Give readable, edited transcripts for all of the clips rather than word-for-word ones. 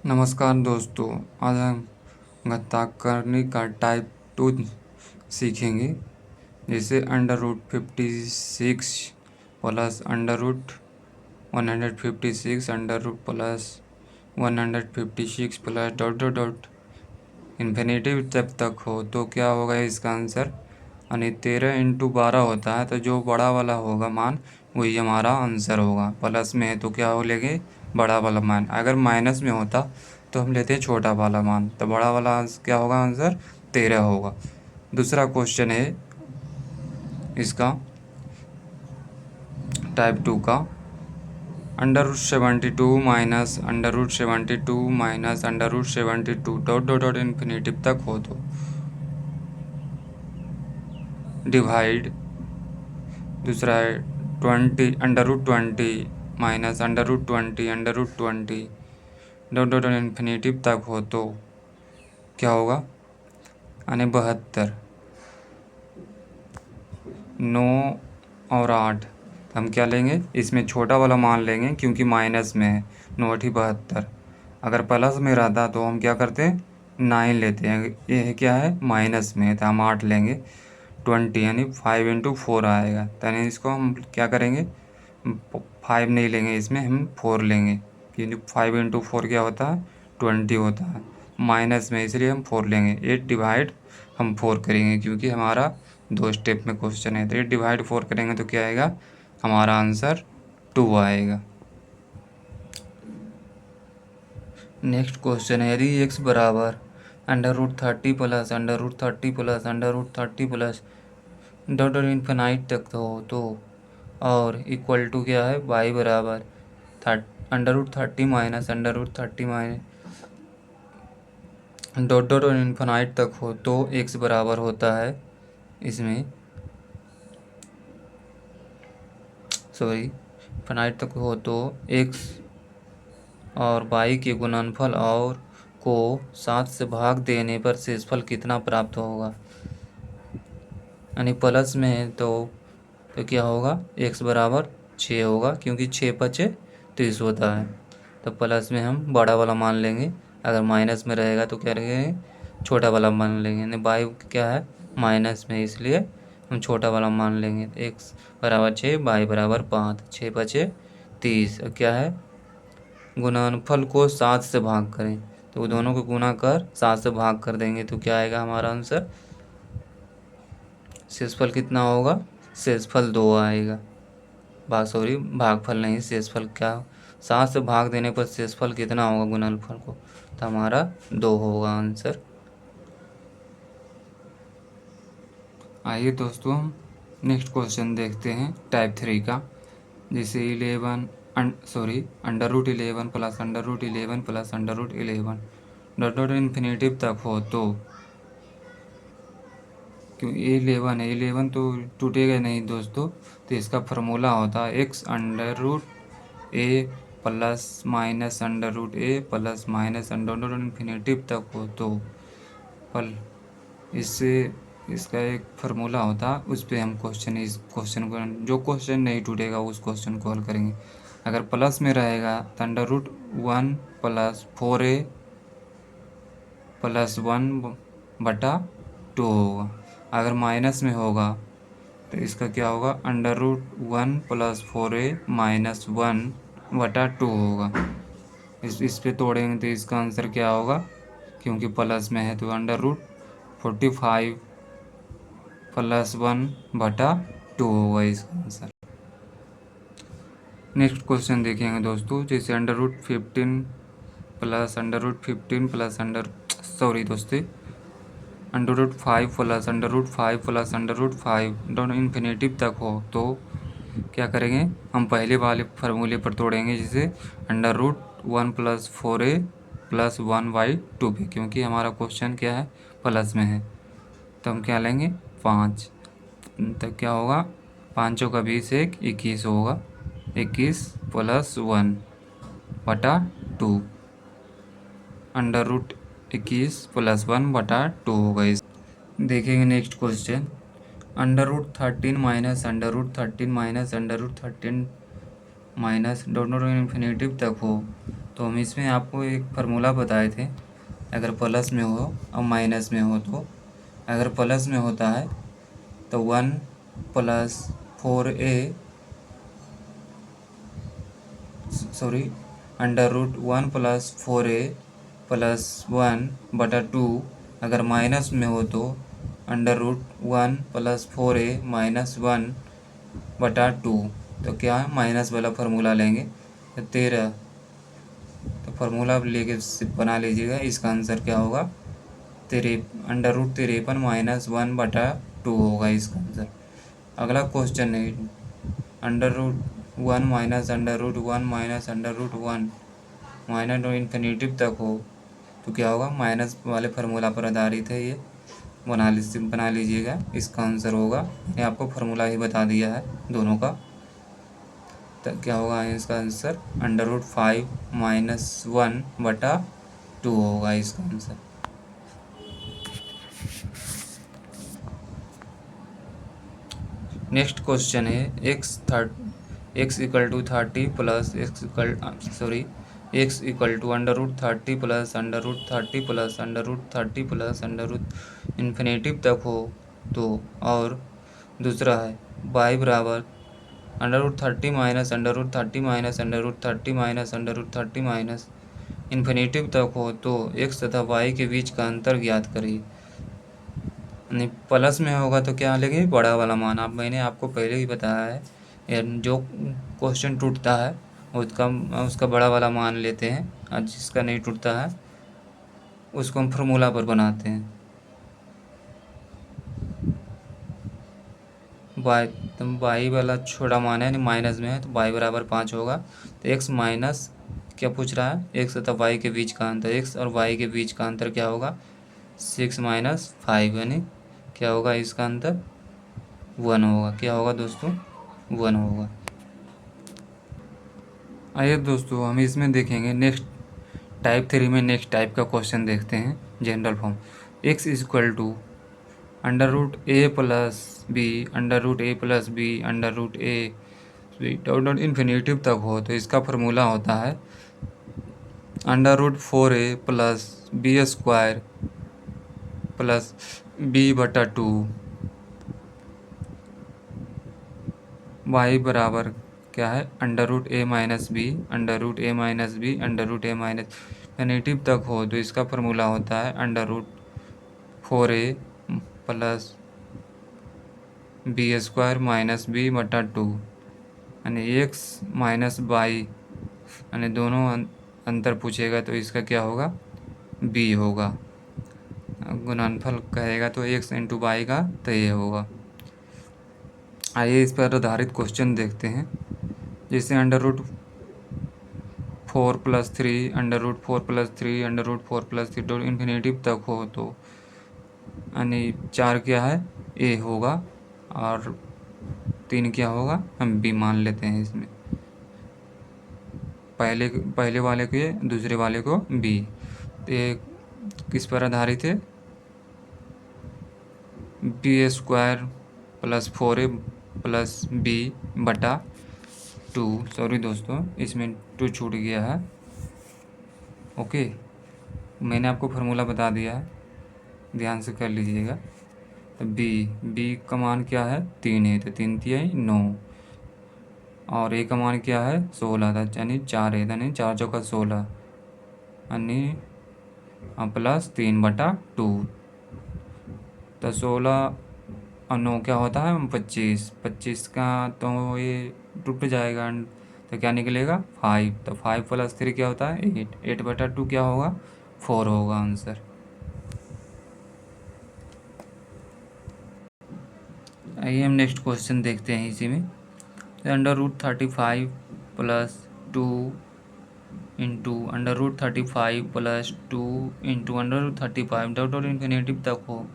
नमस्कार दोस्तों, आज हम घातांकनी का टाइप 2 सीखेंगे। जैसे √56 plus √156 √156 plus dot dot dot infinitive जब तक हो तो क्या होगा इसका आंसर। यानी 13 × 12 होता है, तो जो बड़ा वाला होगा मान वही हमारा आंसर होगा। प्लस में है तो क्या हो लेंगे, बड़ा वाला मान। अगर माइनस में होता तो हम लेते हैं छोटा वाला मान, तो बड़ा वाला क्या होगा आंसर 13 होगा। दूसरा क्वेश्चन है इसका टाइप 2 का, √72 minus √72 minus √72 dot dot dot infinitive तक हो तो डिवाइड। दूसरा है 20 √20 माइनस √20 डॉट डॉट इन्फिनेटिव तक हो तो क्या होगा, यानी 72। 9 और 8, हम क्या लेंगे, इसमें छोटा वाला मान लेंगे क्योंकि माइनस में है। 9 × 72। अगर प्लस में रहता तो हम क्या करते हैं, 9 लेते हैं। ये क्या है, माइनस में है तो हम 8 लेंगे। 20 यानी 5 × 4 आएगा, यानी इसको हम क्या करेंगे, 5 नहीं लेंगे, इसमें हम 4 लेंगे क्योंकि 5 × 4 क्या होता है, 20 होता है। माइनस में इसलिए हम 4 लेंगे। 8 डिवाइड हम 4 करेंगे क्योंकि हमारा 2 स्टेप में क्वेश्चन है, तो 8 डिवाइड 4 करेंगे तो क्या आएगा, हमारा आंसर 2 आएगा। नेक्स्ट क्वेश्चन है, यदि x बराबर √30 plus √30 plus √30 plus dot dot infinite तक हो तो, और इक्वल टू क्या है, y बराबर √30 माइनस √30 माइनस डॉट डॉट और इन्फिनाइट तक हो तो x बराबर होता है, इसमें इन्फिनाइट तक हो तो x और y के गुणनफल और को 7 से भाग देने पर शेषफल कितना प्राप्त होगा। यानी प्लस में है तो क्या होगा, x बराबर 6 होगा क्योंकि 6 × 5 = 30 होता है, तो प्लस में हम बड़ा वाला मान लेंगे। अगर माइनस में रहेगा तो क्या रहेंगे, छोटा वाला मान लेंगे। यानी y क्या है, माइनस में, इसलिए हम छोटा वाला मान लेंगे। x बराबर 6, y बराबर 5, 6 × 5 = 30। क्या है, गुणनफल को 7 से भाग करें, तो दोनों को गुना कर 7 से भाग कर देंगे तो क्या आएगा हमारा आंसर। शेषफल कितना होगा, शेषफल 2 आएगा। भागफल नहीं, शेषफल। क्या 7 से भाग देने पर शेषफल कितना होगा गुणनफल को, तो हमारा 2 होगा आंसर। आइए दोस्तों हम नेक्स्ट क्वेश्चन देखते हैं टाइप 3 का। जैसे √11 plus √11 plus √11 dot dot infinitive तक हो तो, क्यों 11 है, 11 तो टूटेगा नहीं दोस्तों, तो इसका फार्मूला होता है x√a plus minus √a plus minus dot infinitive तक हो तो, पल इससे इसका एक फार्मूला होता है, उस पर हम इस क्वेश्चन को, जो क्वेश्चन नहीं टूटेगा उस क्वेश्चन को हल करेंगे। अगर प्लस में रहेगा तो √1 प्लस 4a प्लस 1/2 होगा। अगर माइनस में होगा तो इसका क्या होगा, √1 प्लस 4a माइनस 1/2 होगा। इस पे तोड़ेंगे तो इसका आंसर क्या होगा, क्योंकि प्लस में है तो √45 प्लस 1/2 होगा इसका आंसर। नेक्स्ट क्वेश्चन देखेंगे दोस्तों, जैसे √15 प्लस √15 प्लस दोस्तों √5 प्लस √5 प्लस √5 डॉट इन्फिनेटिव तक हो तो क्या करेंगे, हम पहले वाले फार्मूले पर तोड़ेंगे, जिसे √1 प्लस 4a प्लस 1/2 पे, क्योंकि हमारा क्वेश्चन क्या है, प्लस में है, तो हम क्या लेंगे 5। तो क्या होगा, 5 × 20 = 21 होगा। 21 प्लस 1/2 √21 प्लस 1/2 होगा। इस देखेंगे next question, √13 minus √13 minus √13 minus dot dot infinitive तक हो, तो हम इसमें आपको एक फार्मूला बताए थे। अगर प्लस में हो और माइनस में हो, तो अगर प्लस में होता है तो 1 plus 4a sorry under root 1 plus 4a plus 1 बटा 2। अगर माइनस में हो तो under root 1 plus 4a minus 1 बटा 2। तो क्या है, माइनस वाला फार्मूला लेंगे तो 13। तो फार्मूला लेके बना लीजिएगा। इसका आंसर क्या होगा, अंडर रूट 53 माइनस 1 बटा 2 होगा इसका आंसर। अगला क्वेश्चन है under root 1 minus under root 1 minus under root 1 minus infinitive तक हो, तो क्या होगा, माइनस वाले फार्मूला पर आधारित है ये। बना लीजिएगा। इसका आंसर होगा, मैंने आपको फार्मूला ही बता दिया है दोनों का। तो क्या होगा इसका आंसर, अंडर रूट 5 माइनस 1 बटा 2 होगा इसका आंसर। नेक्स्ट क्वेश्चन है X equal to 30 plus X equal to under root 30 plus under root 30 plus under root 30 plus under root infinitive तक हो, तो और दूसरा है y बराबर under root 30 minus under root 30 minus under root 30 minus under root 30 minus infinitive तक हो, तो x तथा y के बीच का अंतर ज्ञात करिए। नहीं, प्लस में होगा तो क्या लेंगे, बड़ा वाला मान। मैंने आपको पहले ही बताया है, जो क्वेश्चन टूटता है उसका बड़ा वाला मान लेते हैं, और जिसका नहीं टूटता है उसको हम फार्मूला पर बनाते हैं। वाई वाला छोटा मान है, माइनस में है, तो वाई बराबर 5 होगा। तो एक्स माइनस क्या पूछ रहा है, एक्स तथा वाई के बीच का अंतर। एक्स और वाई के बीच का अंतर क्या होगा, 6 माइनस 5, यानी क्या होगा इसका अंतर, 1 होगा। क्या होगा दोस्तों, 1 होगा। आइए दोस्तों, हम इसमें देखेंगे नेक्स्ट टाइप 3 में नेक्स्ट टाइप का क्वेश्चन देखते हैं। General form X is equal to under root A plus B under root A plus B under root A dot dot infinitive तक हो, तो इसका फार्मूला होता है under root 4a plus B square plus B बटा 2 Y बराबर क्या है, under root A minus B under root A minus B under root A minus infinitive तक हो, तो इसका फार्मूला होता है under root 4a plus B square minus B बटा 2, यानी एक्स माइनस वाई, यानी दोनों अंतर पूछेगा तो इसका क्या होगा, बी होगा। गुणनफल कहेगा तो एक्स इंटू वाई का, तो ये होगा। आइए इस पर आधारित क्वेश्चन देखते हैं। जैसे under root 4 plus 3 under root 4 plus 3 under root 4 plus 3 dot infinitive तक हो, तो यानी 4 क्या है, ए होगा, और 3 क्या होगा, हम बी मान लेते हैं इसमें। पहले वाले को ए, दूसरे वाले को बी। तो ये किस पर आधारित है, B square plus 4a plus B बटा 2। सॉरी दोस्तों, इसमें 2 छूट गया है। ओके, मैंने आपको फार्मूला बता दिया है, ध्यान से कर लीजिएगा। तो बी का मान क्या है, 3 है, तो 3 3 9, और ए का मान क्या है, 16 था, यानी 4 है, यानी 4 चौका 16, यानी प्लस 3 बटा 2। तो 16 और 9 क्या होता है, 25 का, तो ये टूट जाएगा, तो क्या निकलेगा 5। तो 5 प्लस 3 क्या होता है 8 बटा 2 क्या होगा, 4 होगा आंसर। आइए हम नेक्स्ट क्वेश्चन देखते हैं इसी में। Under root 35 plus 2 into under root 35 plus 2 into under root 35 dot dot infinitive तक हो,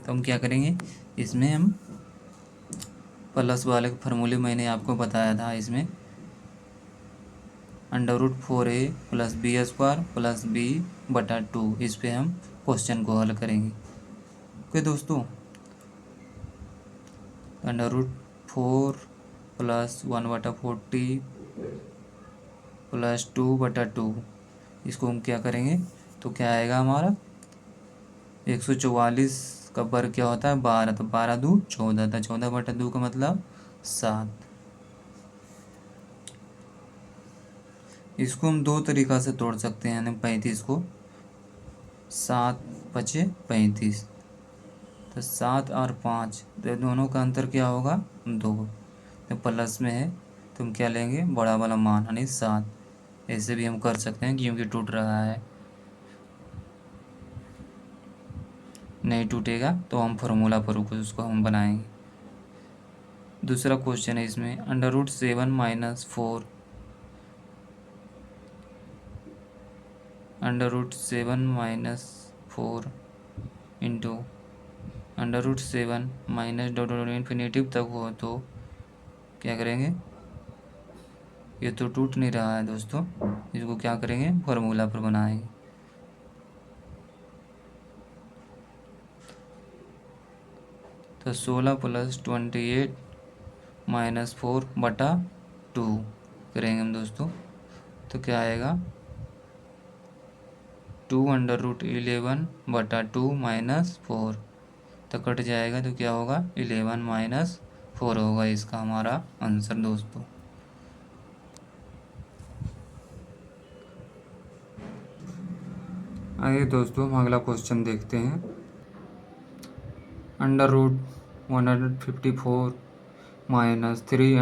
तो हम क्या करेंगे, इसमें हम प्लस वाले फार्मूले मैंने आपको बताया था। इसमें under root 4a plus B square plus B बटा 2, इस पे हम क्वेश्चन को हल करेंगे। ओके दोस्तों, अंडर रूट 4 प्लस 1 बटा 40 प्लस 2/2, इसको हम क्या करेंगे तो क्या आएगा हमारा 144 का वर्ग क्या होता है 12, तो 12 दूनी 14 था, 14/2 का मतलब 7। इसको हम दो तरीक़ा से तोड़ सकते हैं, यानी 35 को 7×5 = 35, तो 7 और 5 तो दोनों का अंतर क्या होगा 2, तो प्लस में है तो हम क्या लेंगे बड़ा वाला मान यानी 7। ऐसे भी हम कर सकते हैं क्योंकि टूट रहा है, नहीं टूटेगा तो हम फार्मूला पर उसको हम बनाएंगे। दूसरा क्वेश्चन है इसमें √7 - 4 √7 - 4 into √7 minus dot dot infinitive तक हो तो क्या करेंगे, ये तो टूट नहीं रहा है दोस्तों, इसको क्या करेंगे फार्मूला पर बनाएंगे। तो 16 + 28 - 4/2 करेंगे हम दोस्तों, तो क्या आएगा 2√11/2 - 4, तो कट जाएगा तो क्या होगा 11 - 4 होगा इसका हमारा आंसर दोस्तों। आइए दोस्तों हम अगला क्वेश्चन देखते हैं। √154 - 3 ×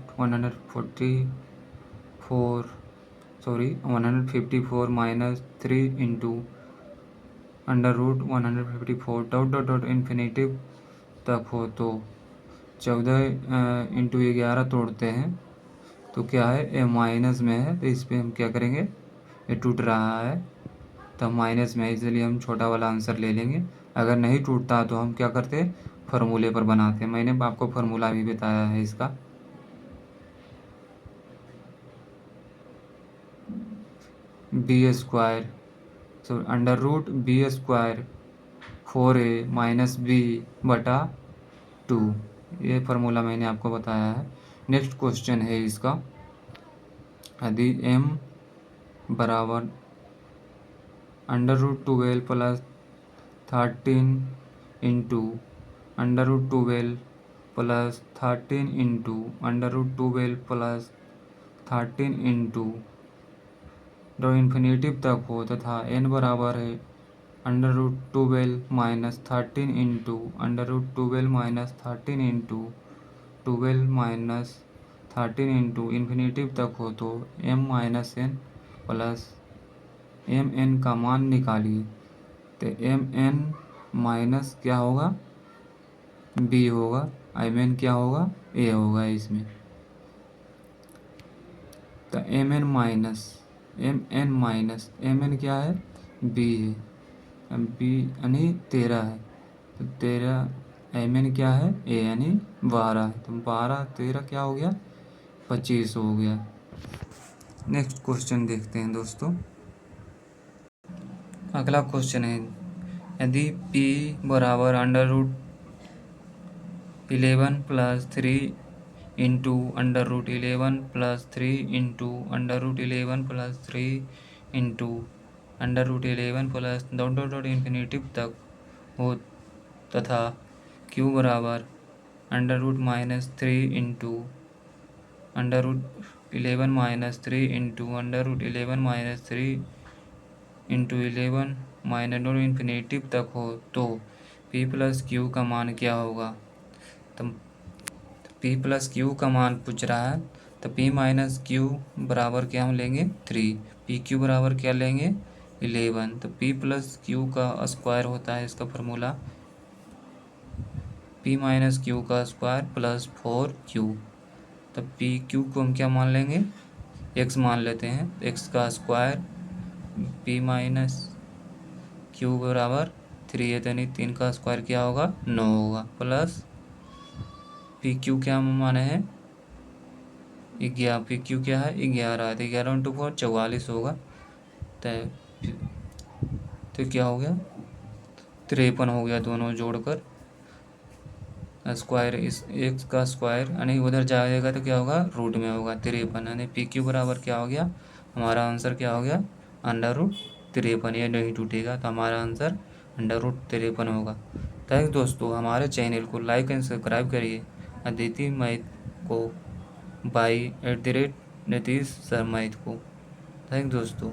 -154 - 3 × √154 डॉट डॉट डॉट इन्फिनेटिव तक हो तो 14 × 11 तोड़ते हैं तो क्या है ये माइनस में है, तो इस पर हम क्या करेंगे, ये टूट रहा है तो माइनस में है इसलिए हम छोटा वाला आंसर ले लेंगे। अगर नहीं टूटता तो हम क्या करते फार्मूले पर बनाते। मैंने आपको फार्मूला भी बताया है इसका। b² √b² 4a - b/2, ये फार्मूला मैंने आपको बताया है। नेक्स्ट क्वेश्चन है इसका, यदि m बराबर √12 + 13 into √12 + 13 into √12 + 13 into dot infinitive तक हो तथा n बराबर है √12 - 13 इंटू √12 - 13 इंटू 12 - 13 इंटू इन्फिनेटिव तक हो तो m - n प्लस mn का मान निकालिए। तो mn माइनस क्या होगा b होगा, mn क्या होगा a होगा इसमें। तो mn क्या है b है, b यानी 13 है, तो 13 mn क्या है a यानी 12 है, तो 12 13 क्या हो गया 25 हो गया। नेक्स्ट क्वेश्चन देखते हैं दोस्तों। अगला क्वेश्चन है, यदि p बराबर √11 + 3 into √11 + 3 into √11 + 3 into √11 plus dot dot dot infinitive तक हो तथा q बराबर √-3 into √11 - 3 into √11 - 3 into 11 minus dot infinitive तक हो तो p + q का मान क्या होगा। तो p + q का मान पूछ रहा है, तो p - q बराबर क्या हम लेंगे 3, pq बराबर क्या लेंगे 11, तो p + q का स्क्वायर होता है इसका फार्मूला p - q का स्क्वायर प्लस 4q। तो pq को हम क्या मान लेंगे x मान लेते हैं, x का स्क्वायर p - q बराबर 3 है, यानी 3 का स्क्वायर क्या होगा 9 होगा, प्लस pq क्या माने हैं 11, pq क्या है 11, तो 11 × 4 44 होगा, तो क्या हो गया 53 हो गया दोनों जोड़कर। स्क्वायर इस एक्स का स्क्वायर यानी उधर जाएगा तो क्या होगा, रूट में होगा 53, यानी पी क्यू बराबर क्या हो गया, हमारा आंसर क्या हो गया, √53। ये नहीं टूटेगा तो हमारा आंसर √53 होगा। थैंक दोस्तों, हमारे चैनल को लाइक एंड सब्सक्राइब करिए। अदिति मैथ को बाई @नीतीश सर मैथ को। थैंक दोस्तों।